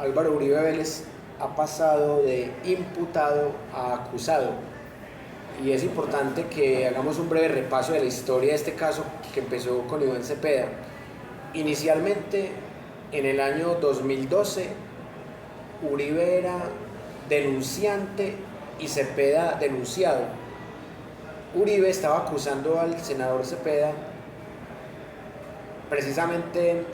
Álvaro Uribe Vélez ha pasado de imputado a acusado. Y es importante que hagamos un breve repaso de la historia de este caso que empezó con Iván Cepeda. Inicialmente, en el año 2012, Uribe era denunciante y Cepeda denunciado. Uribe estaba acusando al senador Cepeda precisamente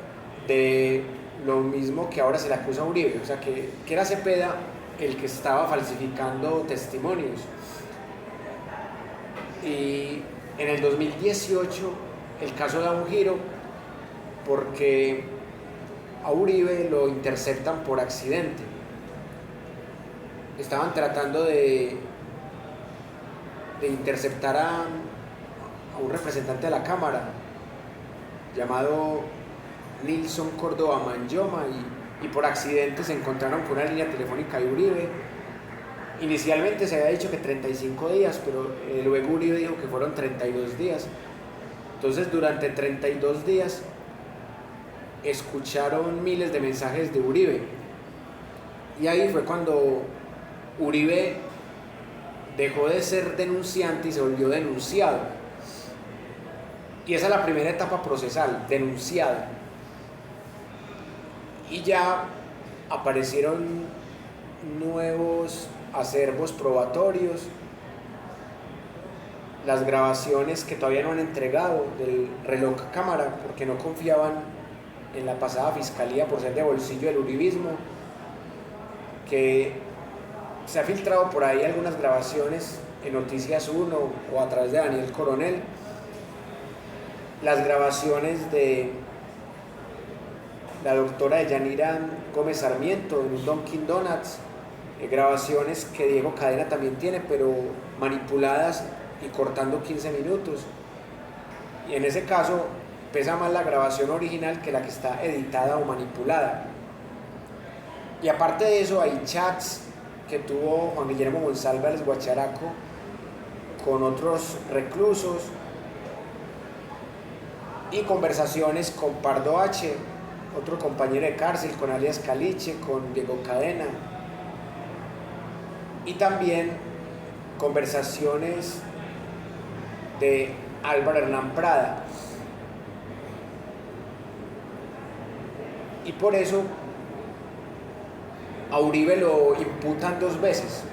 de lo mismo que ahora se le acusa a Uribe, o sea que era Cepeda el que estaba falsificando testimonios. Y en el 2018 el caso da un giro porque a Uribe lo interceptan por accidente. Estaban tratando de interceptar a un representante de la Cámara llamado Nilson Córdoba Manyoma y por accidente se encontraron con una línea telefónica de Uribe. Inicialmente se había dicho que 35 días, pero luego Uribe dijo que fueron 32 días. Entonces durante 32 días escucharon miles de mensajes de Uribe. Y ahí fue cuando Uribe dejó de ser denunciante y se volvió denunciado. Y esa es la primera etapa procesal, denunciado. Y ya aparecieron nuevos acervos probatorios, las grabaciones que todavía no han entregado del reloj cámara porque no confiaban en la pasada fiscalía por ser de bolsillo del uribismo, que se ha filtrado por ahí algunas grabaciones en Noticias 1 o a través de Daniel Coronel, las grabaciones de la doctora Yanira Gómez Sarmiento en un Dunkin' Donuts, grabaciones que Diego Cadena también tiene, pero manipuladas y cortando 15 minutos. Y en ese caso pesa más la grabación original que la que está editada o manipulada. Y aparte de eso hay chats que tuvo Juan Guillermo Monsalve Guacharaco con otros reclusos y conversaciones con Pardo H., otro compañero de cárcel, con alias Caliche, con Diego Cadena, y también conversaciones de Álvaro Hernán Prada. Y por eso a Uribe lo imputan dos veces.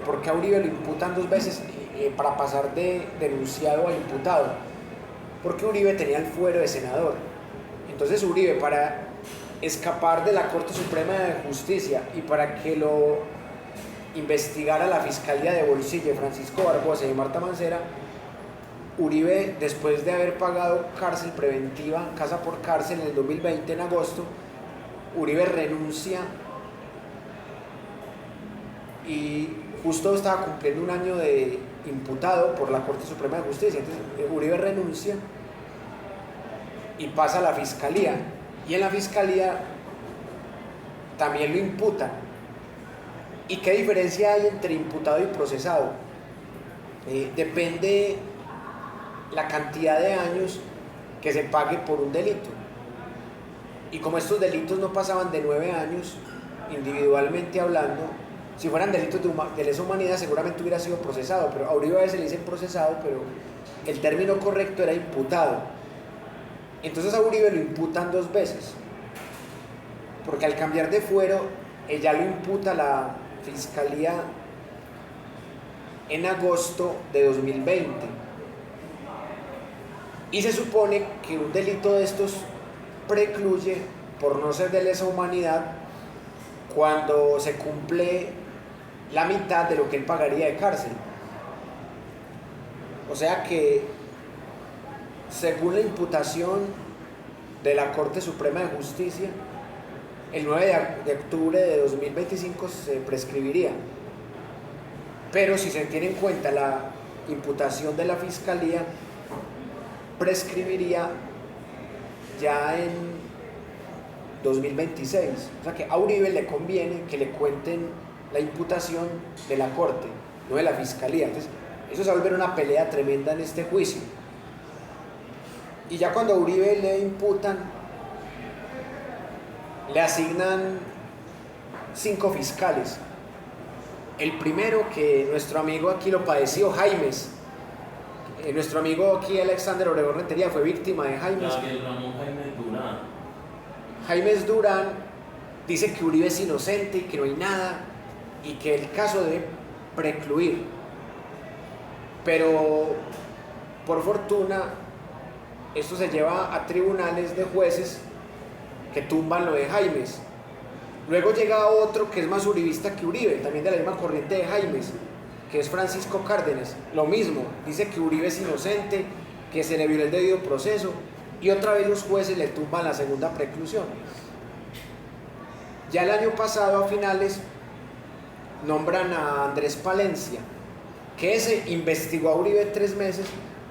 ¿Por qué a Uribe lo imputan dos veces para pasar de denunciado a imputado? Porque Uribe tenía el fuero de senador. Entonces Uribe, para escapar de la Corte Suprema de Justicia y para que lo investigara la Fiscalía de Bolsillo, Francisco Barbosa y Marta Mancera, Uribe, después de haber pagado cárcel preventiva, casa por cárcel en el 2020, en agosto, Uribe renuncia y justo estaba cumpliendo un año de imputado por la Corte Suprema de Justicia. Entonces Uribe renuncia y pasa a la Fiscalía, y en la Fiscalía también lo imputan. ¿Y qué diferencia hay entre imputado y procesado? Depende la cantidad de años que se pague por un delito. Y como estos delitos no pasaban de 9 años, individualmente hablando, si fueran delitos de lesa humanidad seguramente hubiera sido procesado, pero a Uribe a veces le dicen procesado, pero el término correcto era imputado. Entonces a Uribe lo imputan dos veces, porque al cambiar de fuero, ella lo imputa la Fiscalía en agosto de 2020. Y se supone que un delito de estos precluye por no ser de lesa humanidad cuando se cumple la mitad de lo que él pagaría de cárcel. O sea que, según la imputación de la Corte Suprema de Justicia, el 9 de octubre de 2025 se prescribiría. Pero si se tiene en cuenta la imputación de la Fiscalía, prescribiría ya en 2026. O sea que a Uribe le conviene que le cuenten la imputación de la Corte, no de la Fiscalía. Entonces, eso se va a volver una pelea tremenda en este juicio. Y ya cuando a Uribe le imputan, le asignan 5 fiscales. El primero, que nuestro amigo aquí lo padeció, Jaimes. Nuestro amigo aquí, Alexander Obregón Rentería, fue víctima de Jaimes. Ramón Jaimes Durán. Jaimes Durán dice que Uribe es inocente y que no hay nada y que el caso debe precluir. Pero, por fortuna, esto se lleva a tribunales de jueces que tumban lo de Jaimes. Luego llega otro que es más uribista que Uribe, también de la misma corriente de Jaimes, que es Francisco Cárdenas. Lo mismo, dice que Uribe es inocente, que se le violó el debido proceso, y otra vez los jueces le tumban la segunda preclusión. Ya el año pasado, a finales, nombran a Andrés Palencia, que ese investigó a Uribe 3 meses,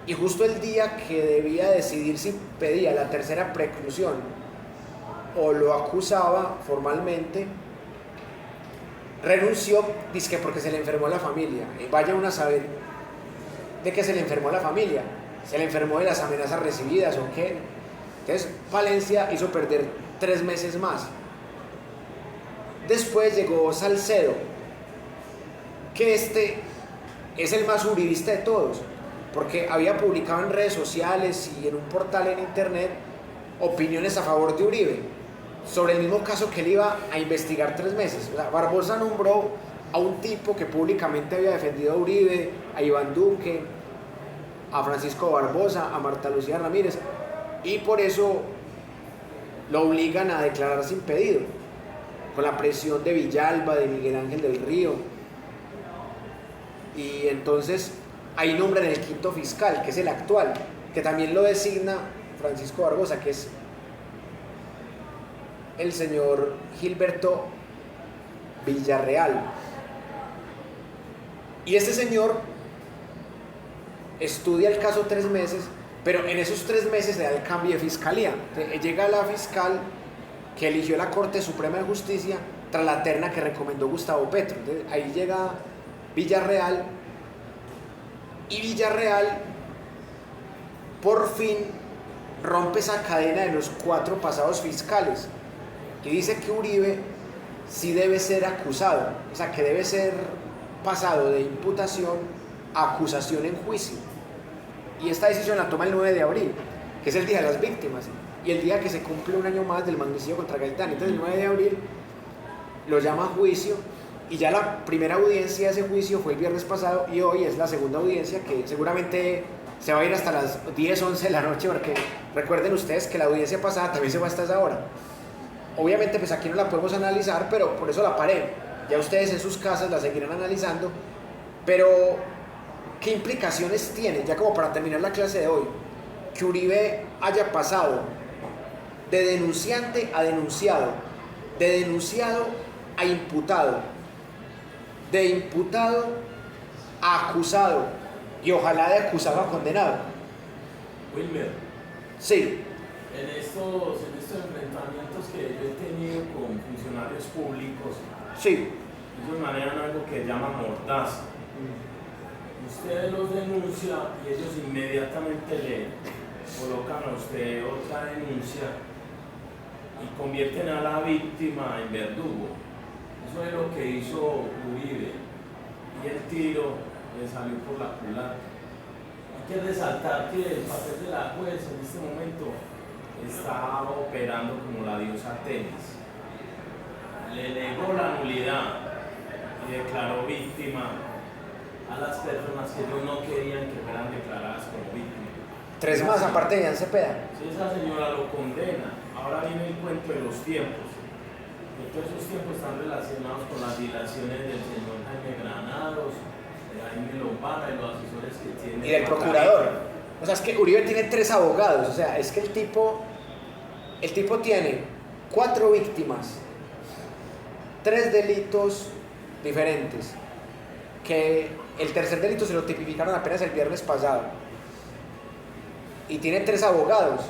y justo el día que debía decidir si pedía la tercera preclusión o lo acusaba formalmente, renunció, dizque porque se le enfermó la familia. Vaya uno a saber de qué se le enfermó la familia, se le enfermó de las amenazas recibidas o qué. Entonces Palencia hizo perder 3 meses más. Después llegó Salcedo, que este es el más uribista de todos, porque había publicado en redes sociales y en un portal en internet opiniones a favor de Uribe sobre el mismo caso que él iba a investigar 3 meses. O sea, Barbosa nombró a un tipo que públicamente había defendido a Uribe, a Iván Duque, a Francisco Barbosa, a Marta Lucía Ramírez, y por eso lo obligan a declararse impedido, con la presión de Villalba, de Miguel Ángel del Río. Y entonces ahí nombran el 5º fiscal, que es el actual, que también lo designa Francisco Barbosa, que es el señor Gilberto Villarreal. Y este señor estudia el caso 3 meses, pero en esos 3 meses se da el cambio de fiscalía. Llega la fiscal que eligió la Corte Suprema de Justicia tras la terna que recomendó Gustavo Petro. Entonces, ahí llega Villarreal, y Villarreal por fin rompe esa cadena de los 4 pasados fiscales y dice que Uribe sí debe ser acusado, o sea, que debe ser pasado de imputación a acusación en juicio. Y esta decisión la toma el 9 de abril, que es el Día de las Víctimas, y el día que se cumple un año más del magnicidio contra Gaitán. Entonces el 9 de abril lo llama a juicio, y ya la primera audiencia de ese juicio fue el viernes pasado, y hoy es la segunda audiencia, que seguramente se va a ir hasta las 10, 11 de la noche, porque recuerden ustedes que la audiencia pasada también se fue hasta esa hora. Obviamente pues aquí no la podemos analizar, pero por eso la paré. Ya ustedes en sus casas la seguirán analizando. Pero ¿qué implicaciones tiene? Ya como para terminar la clase de hoy, que Uribe haya pasado de denunciante a denunciado, de denunciado a imputado, de imputado a acusado, y ojalá de acusado a condenado. Wilmer, Sí. en estos enfrentamientos que yo he tenido con funcionarios públicos, Sí. ellos manejan algo que llaman mordaza. Usted los denuncia y ellos inmediatamente le colocan a usted otra denuncia y convierten a la víctima en verdugo. Eso es lo que hizo Uribe, y el tiro le salió por la culata. Hay que resaltar que el papel de la juez en este momento está operando como la diosa Temis. Le negó la nulidad y declaró víctima a las personas que ellos no querían que fueran declaradas como víctimas. 3 más aparte de Jan Cepeda. Si esa señora lo condena, ahora viene el cuento de los tiempos. Y todos esos tiempos están relacionados con las dilaciones del señor Jaime Granados, de Jaime Lombana y los asesores que tiene. Y del procurador. O sea, es que Uribe tiene 3 abogados. O sea, es que el tipo tiene 4 víctimas, 3 delitos diferentes, que el tercer delito se lo tipificaron apenas el viernes pasado, y tiene 3 abogados.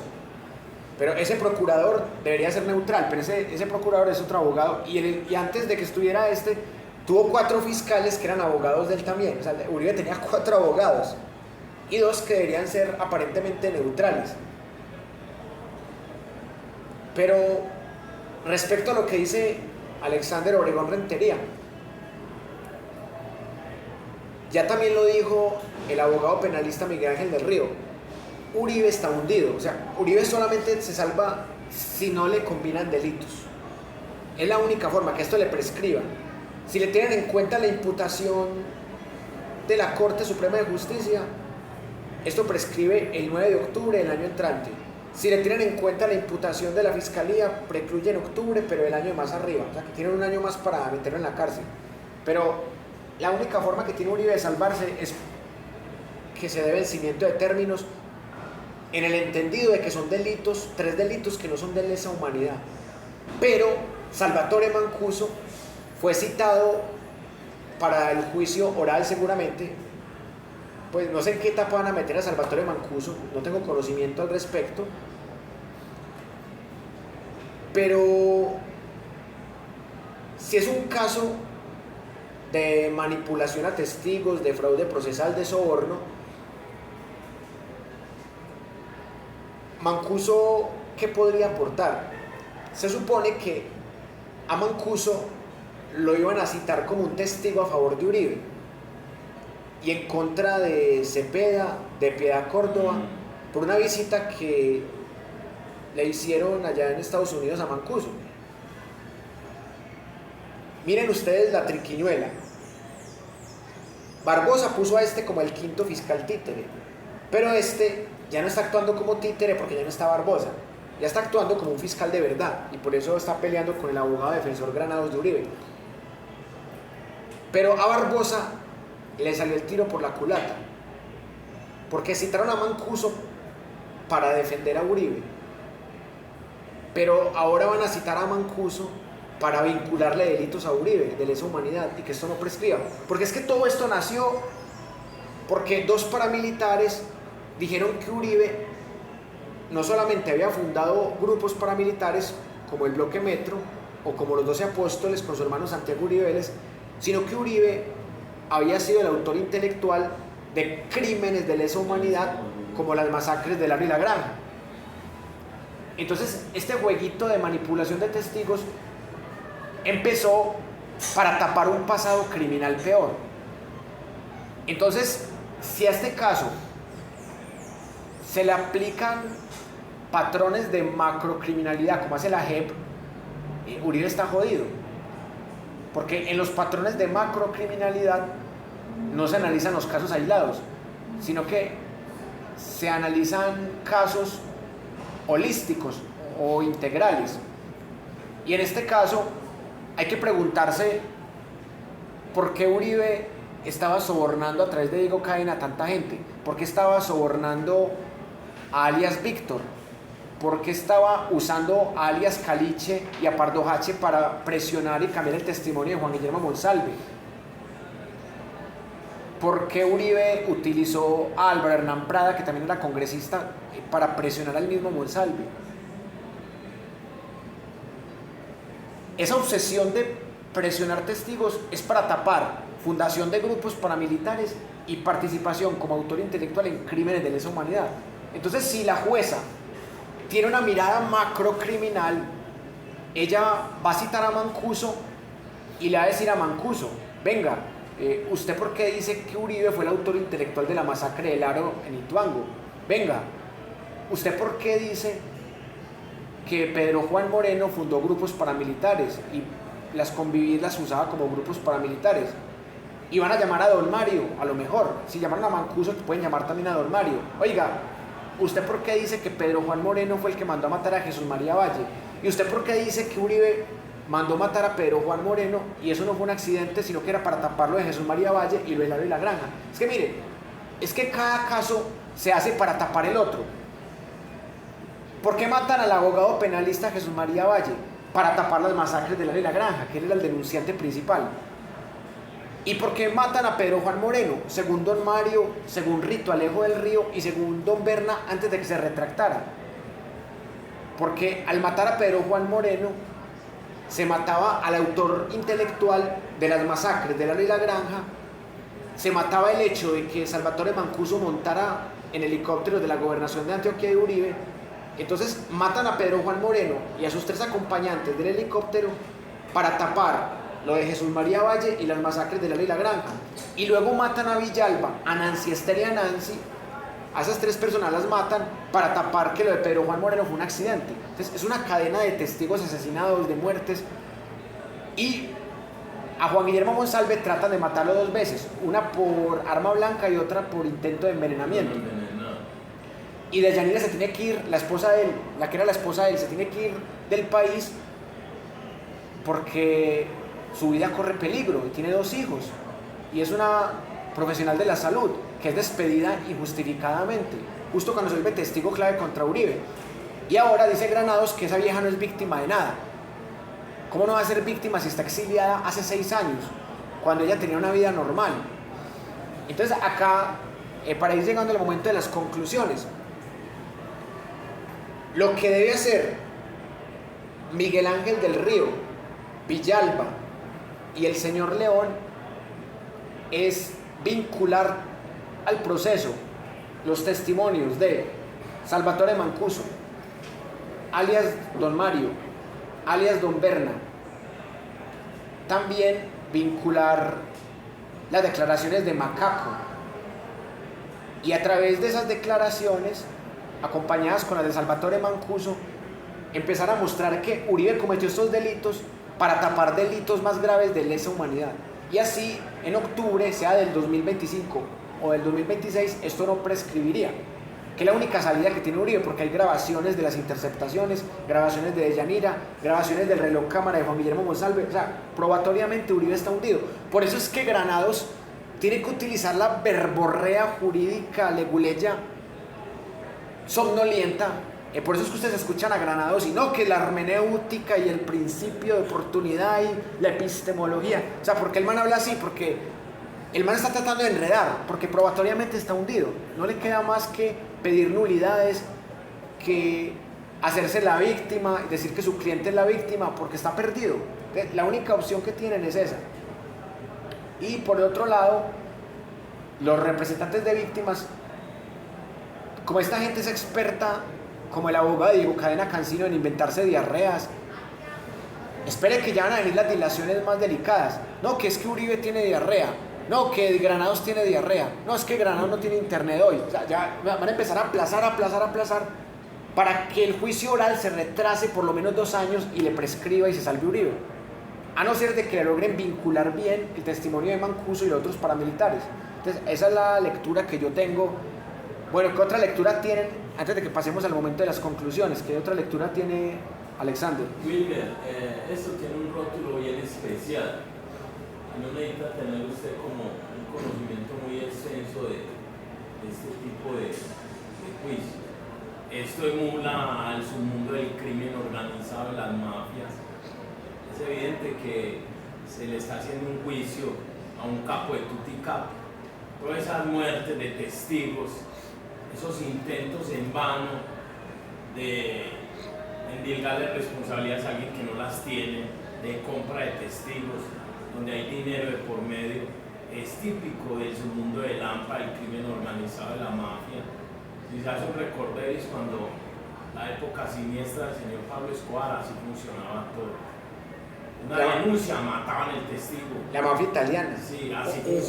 Pero ese procurador debería ser neutral, pero ese procurador es otro abogado, y antes de que estuviera tuvo 4 fiscales que eran abogados de él también. O sea, Uribe tenía 4 abogados y 2 que deberían ser aparentemente neutrales. Pero respecto a lo que dice Alexander Obregón Rentería. Ya también lo dijo el abogado penalista Miguel Ángel del Río, Uribe está hundido, o sea, Uribe solamente se salva si no le combinan delitos. Es la única forma que esto le prescriba. Si le tienen en cuenta la imputación de la Corte Suprema de Justicia, esto prescribe el 9 de octubre del año entrante. Si le tienen en cuenta la imputación de la Fiscalía, precluye en octubre, pero el año más arriba, o sea, que tienen un año más para meterlo en la cárcel. Pero la única forma que tiene Uribe de salvarse es que se dé vencimiento de términos en el entendido de que son delitos, 3 delitos que no son de lesa humanidad. Pero Salvatore Mancuso fue citado para el juicio oral seguramente. Pues no sé en qué etapa van a meter a Salvatore Mancuso, no tengo conocimiento al respecto. Pero si es un caso de manipulación a testigos, de fraude procesal, de soborno, Mancuso, ¿qué podría aportar? Se supone que a Mancuso lo iban a citar como un testigo a favor de Uribe y en contra de Cepeda, de Piedad Córdoba, por una visita que le hicieron allá en Estados Unidos a Mancuso. Miren ustedes la triquiñuela. Barbosa puso a este como el 5º fiscal títere, pero este ya no está actuando como títere porque ya no está Barbosa, ya está actuando como un fiscal de verdad y por eso está peleando con el abogado defensor Granados de Uribe. Pero a Barbosa le salió el tiro por la culata, porque citaron a Mancuso para defender a Uribe, pero ahora van a citar a Mancuso para vincularle delitos a Uribe de lesa humanidad y que esto no prescriba. Porque es que todo esto nació porque 2 paramilitares dijeron que Uribe no solamente había fundado grupos paramilitares como el Bloque Metro o como los 12 Apóstoles con su hermano Santiago Uribe Vélez, sino que Uribe había sido el autor intelectual de crímenes de lesa humanidad como las masacres de Larry La Granja. Entonces este jueguito de manipulación de testigos empezó para tapar un pasado criminal peor. Entonces, si a este caso se le aplican patrones de macrocriminalidad como hace la JEP, Uribe está jodido, porque en los patrones de macrocriminalidad no se analizan los casos aislados, sino que se analizan casos holísticos o integrales. Y en este caso hay que preguntarse por qué Uribe estaba sobornando a través de Diego Cadena a tanta gente, por qué estaba sobornando a alias Víctor, por qué estaba usando a alias Caliche y a Pardo Hache para presionar y cambiar el testimonio de Juan Guillermo Monsalve, por qué Uribe utilizó a Álvaro Hernán Prada, que también era congresista, para presionar al mismo Monsalve. Esa obsesión de presionar testigos es para tapar fundación de grupos paramilitares y participación como autor intelectual en crímenes de lesa humanidad. Entonces, si la jueza tiene una mirada macrocriminal, ella va a citar a Mancuso y le va a decir a Mancuso: venga, ¿usted por qué dice que Uribe fue el autor intelectual de la masacre del Aro en Ituango? Venga, ¿usted por qué dice que Pedro Juan Moreno fundó grupos paramilitares y las Convivir las usaba como grupos paramilitares? Y van a llamar a Don Mario, a lo mejor. Si llaman a Mancuso, pueden llamar también a Don Mario. Oiga, ¿usted por qué dice que Pedro Juan Moreno fue el que mandó a matar a Jesús María Valle? ¿Y usted por qué dice que Uribe mandó matar a Pedro Juan Moreno y eso no fue un accidente, sino que era para taparlo de Jesús María Valle y lo de Larry La Granja? Es que mire, es que cada caso se hace para tapar el otro. ¿Por qué matan al abogado penalista Jesús María Valle? Para tapar las masacres de Larry La Granja, que él era el denunciante principal. ¿Y por qué matan a Pedro Juan Moreno? Según Don Mario, según Rito Alejo del Río y según Don Berna, antes de que se retractara. Porque al matar a Pedro Juan Moreno, se mataba al autor intelectual de las masacres de Larry La Granja, se mataba el hecho de que Salvatore Mancuso montara en helicópteros de la gobernación de Antioquia de Uribe. Entonces matan a Pedro Juan Moreno y a sus 3 acompañantes del helicóptero para tapar lo de Jesús María Valle y las masacres de Lalo y la Granja. Y luego matan a Villalba, a Nancy Esther y a Nancy. A esas 3 personas las matan para tapar que lo de Pedro Juan Moreno fue un accidente. Entonces es una cadena de testigos asesinados, de muertes. Y a Juan Guillermo Monsalve tratan de matarlo 2 veces, una por arma blanca y otra por intento de envenenamiento. Y Deyanira se tiene que ir, la esposa de él, la que era la esposa de él, se tiene que ir del país porque su vida corre peligro y tiene 2 hijos. Y es una profesional de la salud que es despedida injustificadamente, justo cuando se vuelve testigo clave contra Uribe. Y ahora dice Granados que esa vieja no es víctima de nada. ¿Cómo no va a ser víctima si está exiliada hace 6 años, cuando ella tenía una vida normal? Entonces acá, para ir llegando al momento de las conclusiones, lo que debe hacer Miguel Ángel del Río, Villalba y el señor León es vincular al proceso los testimonios de Salvatore Mancuso, alias Don Mario, alias Don Berna. También vincular las declaraciones de Macaco y a través de esas declaraciones, acompañadas con las de Salvatore Mancuso, empezar a mostrar que Uribe cometió estos delitos para tapar delitos más graves de lesa humanidad. Y así, en octubre, sea del 2025 o del 2026, esto no prescribiría. Que es la única salida que tiene Uribe, porque hay grabaciones de las interceptaciones, grabaciones de Deyanira, grabaciones del reloj cámara de Juan Guillermo Monsalve. O sea, probatoriamente Uribe está hundido. Por eso es que Granados tiene que utilizar la verborrea jurídica leguleya somnolienta. Por eso es que ustedes escuchan a Granados y no que la hermenéutica y el principio de oportunidad y la epistemología. O sea, ¿por qué el man habla así? Porque el man está tratando de enredar, porque probatoriamente está hundido. No le queda más que pedir nulidades, que hacerse la víctima y decir que su cliente es la víctima porque está perdido. La única opción que tienen es esa. Y por otro lado, los representantes de víctimas, como esta gente es experta, como el abogado Diego Cadena Cancino, en inventarse diarreas, espere que ya van a venir las dilaciones más delicadas. No, que es que Uribe tiene diarrea. No, que Granados tiene diarrea. No, es que Granados no tiene internet hoy. O sea, ya van a empezar a aplazar, para que el juicio oral se retrase por lo menos 2 años y le prescriba y se salve Uribe. A no ser de que logren vincular bien el testimonio de Mancuso y los otros paramilitares. Entonces, esa es la lectura que yo tengo. Bueno, ¿qué otra lectura tienen? Antes de que pasemos al momento de las conclusiones, ¿qué otra lectura tiene Alexander? Wilmer, esto tiene un rótulo bien especial. No necesita tener usted como un conocimiento muy extenso de este tipo de juicios. Esto emula al submundo del crimen organizado, de las mafias. Es evidente que se le está haciendo un juicio a un capo de tutti capo. Todas esas muertes de testigos, esos intentos en vano de endilgarle responsabilidades a alguien que no las tiene, de compra de testigos, donde hay dinero de por medio, es típico del submundo del AMPA, el crimen organizado de la mafia. Si se hace un recorderis cuando la época siniestra del señor Pablo Escobar, así funcionaba todo. Una denuncia, mataban el testigo. La mafia italiana. Sí, así un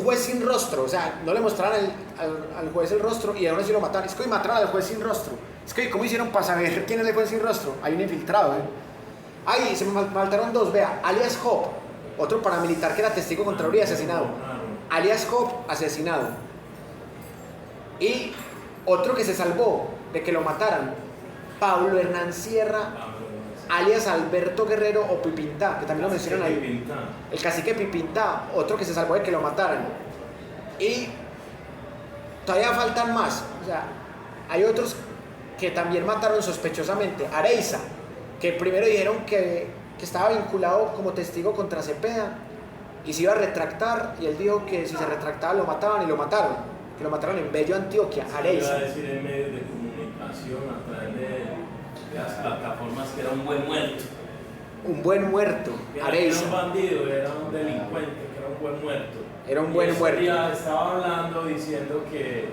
juez sin rostro, o sea, no le mostraron al juez el rostro y aún así lo mataron. Es que hoy mataron al juez sin rostro. Es que ¿cómo hicieron para saber quién es el juez sin rostro? Hay un infiltrado, Ahí se me faltaron 2, vea, alias Hop, otro paramilitar que era testigo contra Uribe, asesinado. Alias Hop, asesinado. Y otro que se salvó de que lo mataran, Pablo Hernán Sierra, alias Alberto Guerrero o Pipintá, que también lo mencionan ahí. El cacique Pipintá, otro que se salvó de que lo mataran. Y todavía faltan más. O sea, hay otros que también mataron sospechosamente. Areiza, que primero dijeron que estaba vinculado como testigo contra Cepeda y se iba a retractar, y él dijo que si se retractaba lo mataban, y lo mataron, que lo mataron en Bello, Antioquia. Areiza. Iba a decir en medios de comunicación a través de las plataformas que era un buen muerto. Un buen muerto, Areiza. Era un bandido, era un delincuente, que era un buen muerto. Era un buen muerto. Día estaba hablando diciendo que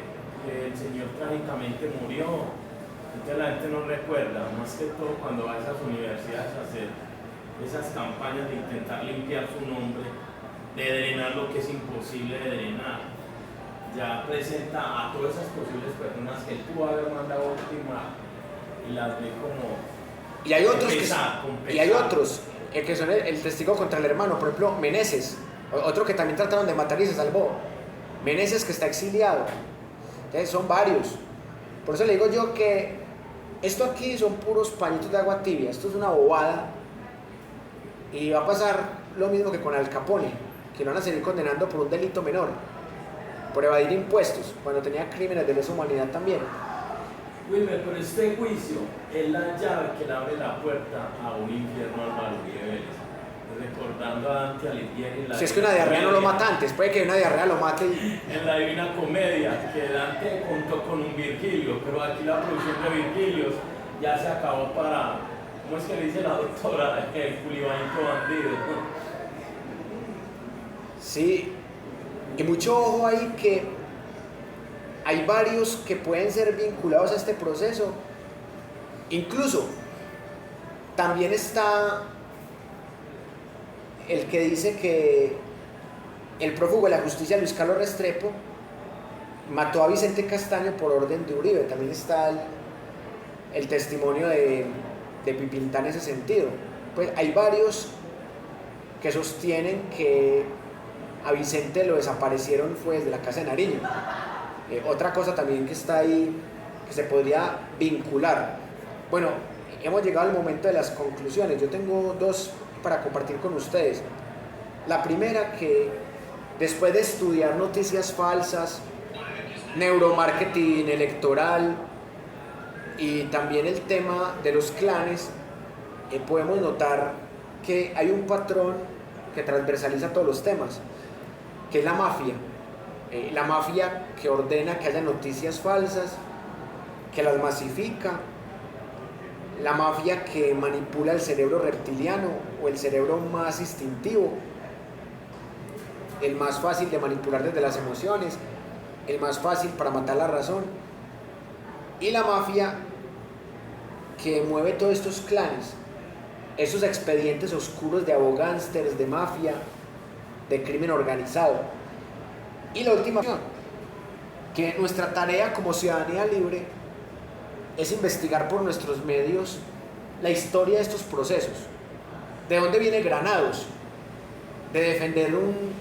el señor trágicamente murió. Entonces la gente no recuerda, más que todo cuando va a esas universidades a hacer esas campañas de intentar limpiar su nombre, de drenar lo que es imposible de drenar. Ya presenta a todas esas posibles personas que él pudo haber mandado a ultimar y las ve como... Y hay otros, que son el testigo contra el hermano, por ejemplo, Meneses, otro que también trataron de matar y se salvó. Meneses, que está exiliado. Entonces, son varios. Por eso le digo yo que esto aquí son puros pañitos de agua tibia, esto es una bobada, y va a pasar lo mismo que con Al Capone, que lo van a seguir condenando por un delito menor, por evadir impuestos, cuando tenía crímenes de lesa humanidad también. Wilmer, pero este juicio es la llave que le abre la puerta a un infierno al Álvaro Uribe Vélez, recordando a Dante Alighieri. Si es que una diarrea no lo mata antes, puede que una diarrea lo mate en la Divina Comedia, que Dante contó con un Virgilio, pero aquí la producción de Virgilios ya se acabó para, ¿cómo es que le dice la doctora? El culibanito bandido. Sí, y mucho ojo ahí que hay varios que pueden ser vinculados a este proceso. Incluso también está el que dice que el prófugo de la justicia Luis Carlos Restrepo mató a Vicente Castaño por orden de Uribe. También está el testimonio de Pipintá en ese sentido. Pues hay varios que sostienen que a Vicente lo desaparecieron fue desde la casa de Nariño. Otra cosa también que está ahí, que se podría vincular. Bueno, hemos llegado al momento de las conclusiones. Yo tengo dos para compartir con ustedes. La primera, que después de estudiar noticias falsas, neuromarketing electoral y también el tema de los clanes, podemos notar que hay un patrón que transversaliza todos los temas, que es la mafia. La mafia que ordena que haya noticias falsas, que las masifica, la mafia que manipula el cerebro reptiliano o el cerebro más instintivo, el más fácil de manipular desde las emociones, el más fácil para matar la razón, y la mafia que mueve todos estos clanes, esos expedientes oscuros de abogánsters, de mafia, de crimen organizado. Y la última, que nuestra tarea como ciudadanía libre es investigar por nuestros medios la historia de estos procesos. ¿De dónde viene Granados? De defender un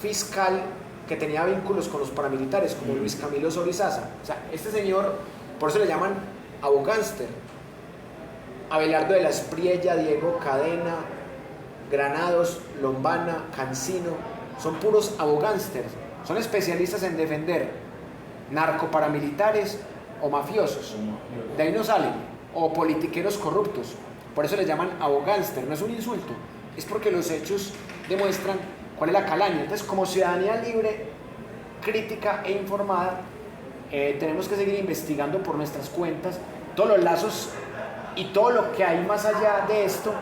fiscal que tenía vínculos con los paramilitares, como Luis Camilo Sorizaza. O sea, este señor, por eso le llaman abogánster. Abelardo de la Espriella, Diego Cadena, Granados, Lombana, Cancino, son puros abogánsters. Son especialistas en defender narcoparamilitares o mafiosos. De ahí no salen. O politiqueros corruptos. Por eso les llaman abogánster. No es un insulto. Es porque los hechos demuestran cuál es la calaña. Entonces, como ciudadanía libre, crítica e informada, tenemos que seguir investigando por nuestras cuentas todos los lazos y todo lo que hay más allá de esto.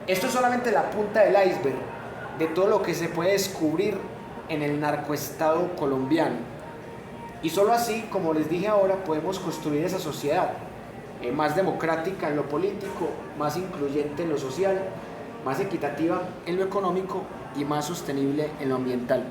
Esto es solamente la punta del iceberg de todo lo que se puede descubrir en el narcoestado colombiano. Y solo así, como les dije ahora, podemos construir esa sociedad más democrática en lo político, más incluyente en lo social, más equitativa en lo económico y más sostenible en lo ambiental.